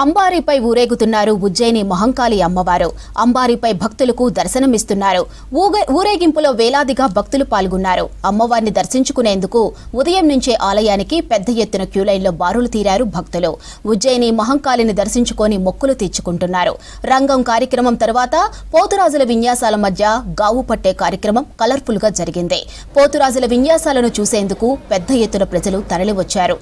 అంబారీపై ఊరేగుతున్నారు ఉజ్జయిని మహంకాళి అమ్మవారు. అంబారీపై భక్తులకు దర్శనమిస్తున్నారు. ఊరేగింపులో వేలాదిగా భక్తులు పాల్గొన్నారు. అమ్మవారిని దర్శించుకునేందుకు ఉదయం నుంచే ఆలయానికి పెద్ద ఎత్తున క్యూలైన్లో బారులు తీరారు భక్తులు. ఉజ్జయిని మహంకాళిని దర్శించుకొని మొక్కులు తీర్చుకుంటున్నారు. రంగం కార్యక్రమం తర్వాత పోతురాజుల విన్యాసాల మధ్య గావు పట్టే కార్యక్రమం కలర్ఫుల్ గా జరిగింది. పోతురాజుల విన్యాసాలను చూసేందుకు పెద్ద ఎత్తున ప్రజలు తరలివచ్చారు.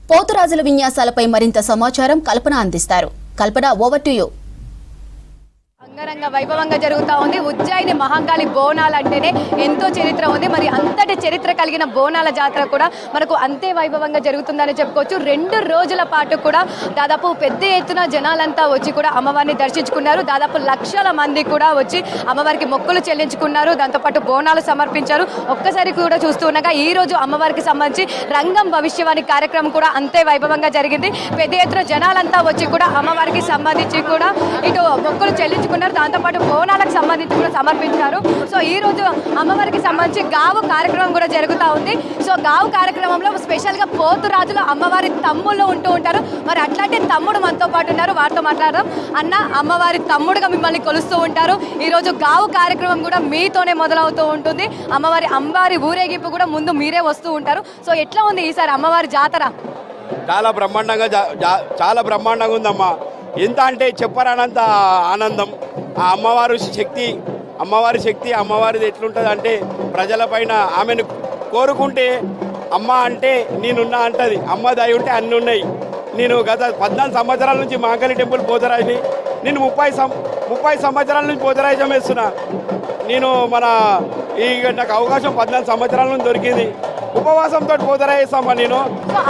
పోతురాజుల విన్యాసాలపై మరింత సమాచారం కల్పన అందిస్తారు. కల్పన, ఓవర్ టు యు. అంగరంగ వైభవంగా జరుగుతూ ఉంది. ఉజ్జయిని మహంకాళి బోనాలు అంటేనే ఎంతో చరిత్ర ఉంది. మరి అంతటి చరిత్ర కలిగిన బోనాల జాతర కూడా మనకు అంతే వైభవంగా జరుగుతుందని చెప్పుకోవచ్చు. 2 రోజుల పాటు కూడా దాదాపు పెద్ద ఎత్తున జనాలంతా వచ్చి కూడా అమ్మవారిని దర్శించుకున్నారు. దాదాపు లక్షల మంది కూడా వచ్చి అమ్మవారికి మొక్కులు చెల్లించుకున్నారు. దాంతోపాటు బోనాలు సమర్పించారు. ఒక్కసారి కూడా చూస్తూ ఉండగా ఈ రోజు అమ్మవారికి సంబంధించి రంగం భవిష్యవాణి కార్యక్రమం కూడా అంతే వైభవంగా జరిగింది. పెద్ద ఎత్తున జనాలంతా వచ్చి కూడా అమ్మవారికి సంబంధించి కూడా ఇటు మొక్కులు చెల్లించుకున్నారు. దాంతోపాటు బోనాలకు సంబంధించి కూడా సమర్పించారు. సో ఈ రోజు అమ్మవారికి సంబంధించి గావు కార్యక్రమం కూడా జరుగుతూ ఉంది. సో గావు కార్యక్రమంలో స్పెషల్ గా పోతురాజులు అమ్మవారి తమ్ముళ్ళు ఉంటూ ఉంటారు. మరి అట్లాంటి తమ్ముడు మనతో పాటు ఉన్నారు, వారితో మాట్లాడదాం. అన్న, అమ్మవారి తమ్ముడుగా మిమ్మల్ని కొలుస్తూ ఉంటారు. ఈ రోజు గావు కార్యక్రమం కూడా మీతోనే మొదలవుతూ ఉంటుంది. అంబారి ఊరేగింపు కూడా ముందు మీరే వస్తూ ఉంటారు. సో ఎట్లా ఉంది ఈసారి అమ్మవారి జాతర? చాలా బ్రహ్మాండంగా ఉందమ్మా. ఎంత అంటే చెప్పరానంత ఆనందం. ఆ అమ్మవారి శక్తి అమ్మవారిది ఎట్లుంటుంది అంటే ప్రజలపైన ఆమెను కోరుకుంటే అమ్మ అంటే నేనున్నా అంటది. అమ్మ దయ ఉంటే అన్నీ ఉన్నాయి. నేను గత 14 సంవత్సరాల నుంచి మహంకాళి టెంపుల్ పోతరాజుని. నేను 30 సంవత్సరాల నుంచి పోతరాజం వేస్తున్నా. నేను నాకు అవకాశం 14 సంవత్సరాల నుంచి దొరికింది. ఉపవాసంతో పోతరాజేస్తామా నేను.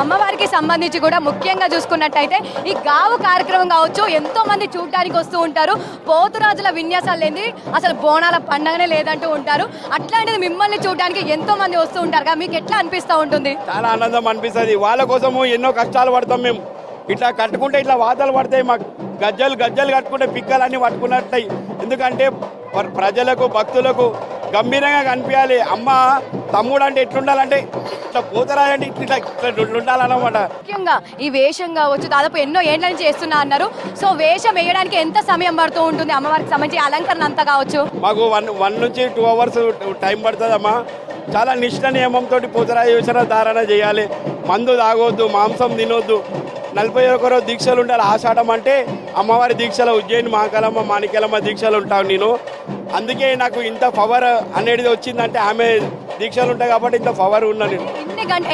అమ్మవారికి సంబంధించి కూడా ముఖ్యంగా చూసుకున్నట్టయితే ఈ గావు కార్యక్రమం కావచ్చు, ఎంతో మంది చూడటానికి వస్తూ ఉంటారు. పోతురాజుల విన్యాసాలు లేని అసలు బోనాల పండగనే లేదంటూ ఉంటారు. అట్లాంటిది మిమ్మల్ని చూడడానికి ఎంతో మంది వస్తూ ఉంటారు. మీకు ఎట్లా అనిపిస్తూ ఉంటుంది? చాలా ఆనందం అనిపిస్తుంది. వాళ్ళ కోసము ఎన్నో కష్టాలు పడతాం మేము. ఇట్లా కట్టుకుంటే ఇట్లా వాతలు పడతాయి. మాకు గజ్జలు కట్టుకుంటే పిక్కలన్నీ పట్టుకున్నట్టాయి. ఎందుకంటే ప్రజలకు, భక్తులకు గంభీరంగా కనిపించాలి. అమ్మ తమ్ముడు అంటే ఎట్లుండాలంటే ఇట్లా పోతరాజంటే ఇట్లా ఉండాలన్నమాట. ముఖ్యంగా ఈ వేషం కావచ్చు, దాదాపు ఎన్నో ఏళ్ల నుంచి చేస్తున్నా అన్నారు. సో వేషం వేయడానికి ఎంత సమయం పడుతూ ఉంటుంది? అమ్మవారికి సంబంధించి అలంకరణ అంతా కావచ్చు. మాకు 1 నుంచి 2 అవర్స్ టైం పడుతుందమ్మా. చాలా నిష్ఠ నియమంతో పోతరాజు వేషణ ధారణ చేయాలి. మందు తాగొద్దు, మాంసం తినొద్దు. 41 రోజు దీక్షలు ఉండాలి. ఆషాఢం అంటే అమ్మవారి దీక్షలు, ఉజ్జయిని మహాకాళమ్మ, మాణిక్యాలమ్మ దీక్షలు ఉంటాను నేను. అందుకే నాకు ఇంత పవర్ అనేది వచ్చిందంటే ఆమె దీక్షలు ఉంటాయి కాబట్టి ఇంత పవర్ ఉన్నా నేను.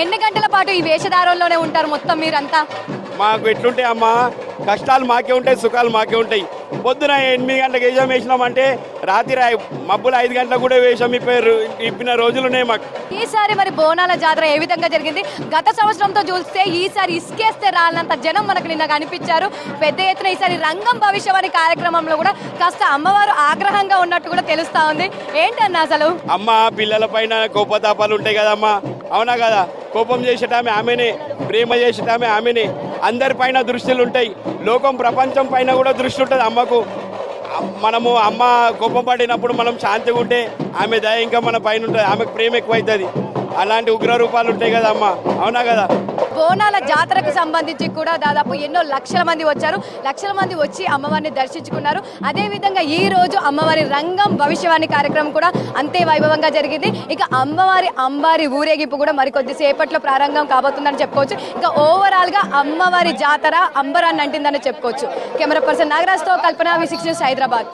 ఎన్ని గంటల పాటు ఈ వేషధారంలోనే ఉంటారు మొత్తం మీరంతా? మాకు ఎట్లుంటాయి అమ్మ, కష్టాలు మాకే ఉంటాయి, సుఖాలు మాకే ఉంటాయి. పొద్దున 8 గంటలకు వేషం వేసినామంటే రాత్రి మబ్బులు 5 గంటలకు కూడా వేషం ఇప్పిన రోజులున్నాయి మాకు. ఈసారి మరి బోనాల జాతర ఏ విధంగా జరిగింది? గత సంవత్సరంతో చూస్తే ఈసారి ఇసుకేస్తే రాలంత జనం మనకు నిన్న కనిపించారు. పెద్ద ఎత్తున ఈసారి రంగం భవిష్యవాణి కార్యక్రమంలో కూడా కాస్త అమ్మవారు ఆగ్రహంగా ఉన్నట్టు కూడా తెలుస్తా ఉంది. ఏంటన్నా అసలు? అమ్మ పిల్లల పైన కోపతాపాలు ఉంటాయి కదమ్మా, అవునా కదా? కోపం చేసేటామె ఆమెనే, ప్రేమ చేసేటామె ఆమెనే. అందరిపైన దృష్టిలు ఉంటాయి. లోకం, ప్రపంచం పైన కూడా దృష్టి ఉంటుంది అమ్మకు. మనము అమ్మ కోపం పడినప్పుడు మనం శాంతిగా ఉంటే ఆమె దయ ఇంకా మన పైన ఉంటుంది. ఆమెకు ప్రేమ ఎక్కువైతుంది. అలాంటి ఉగ్ర రూపాలు ఉంటాయి కదా అమ్మ, అవునా కదా? బోనాల జాతరకు సంబంధించి కూడా దాదాపు ఎన్నో లక్షల మంది వచ్చారు. లక్షల మంది వచ్చి అమ్మవారిని దర్శించుకున్నారు. అదేవిధంగా ఈ రోజు అమ్మవారి రంగం భవిష్యవాణి కార్యక్రమం కూడా అంతే వైభవంగా జరిగింది. ఇక అంబారి ఊరేగింపు కూడా మరికొద్ది సేపట్లో ప్రారంభం కాబోతుందని చెప్పుకోవచ్చు. ఇంకా ఓవరాల్ గా అమ్మవారి జాతర అంబరాన్ని అంటిందని చెప్పుకోవచ్చు. కెమెరా పర్సన్ నాగరాజ్తో కల్పన, V6 న్యూస్, హైదరాబాద్.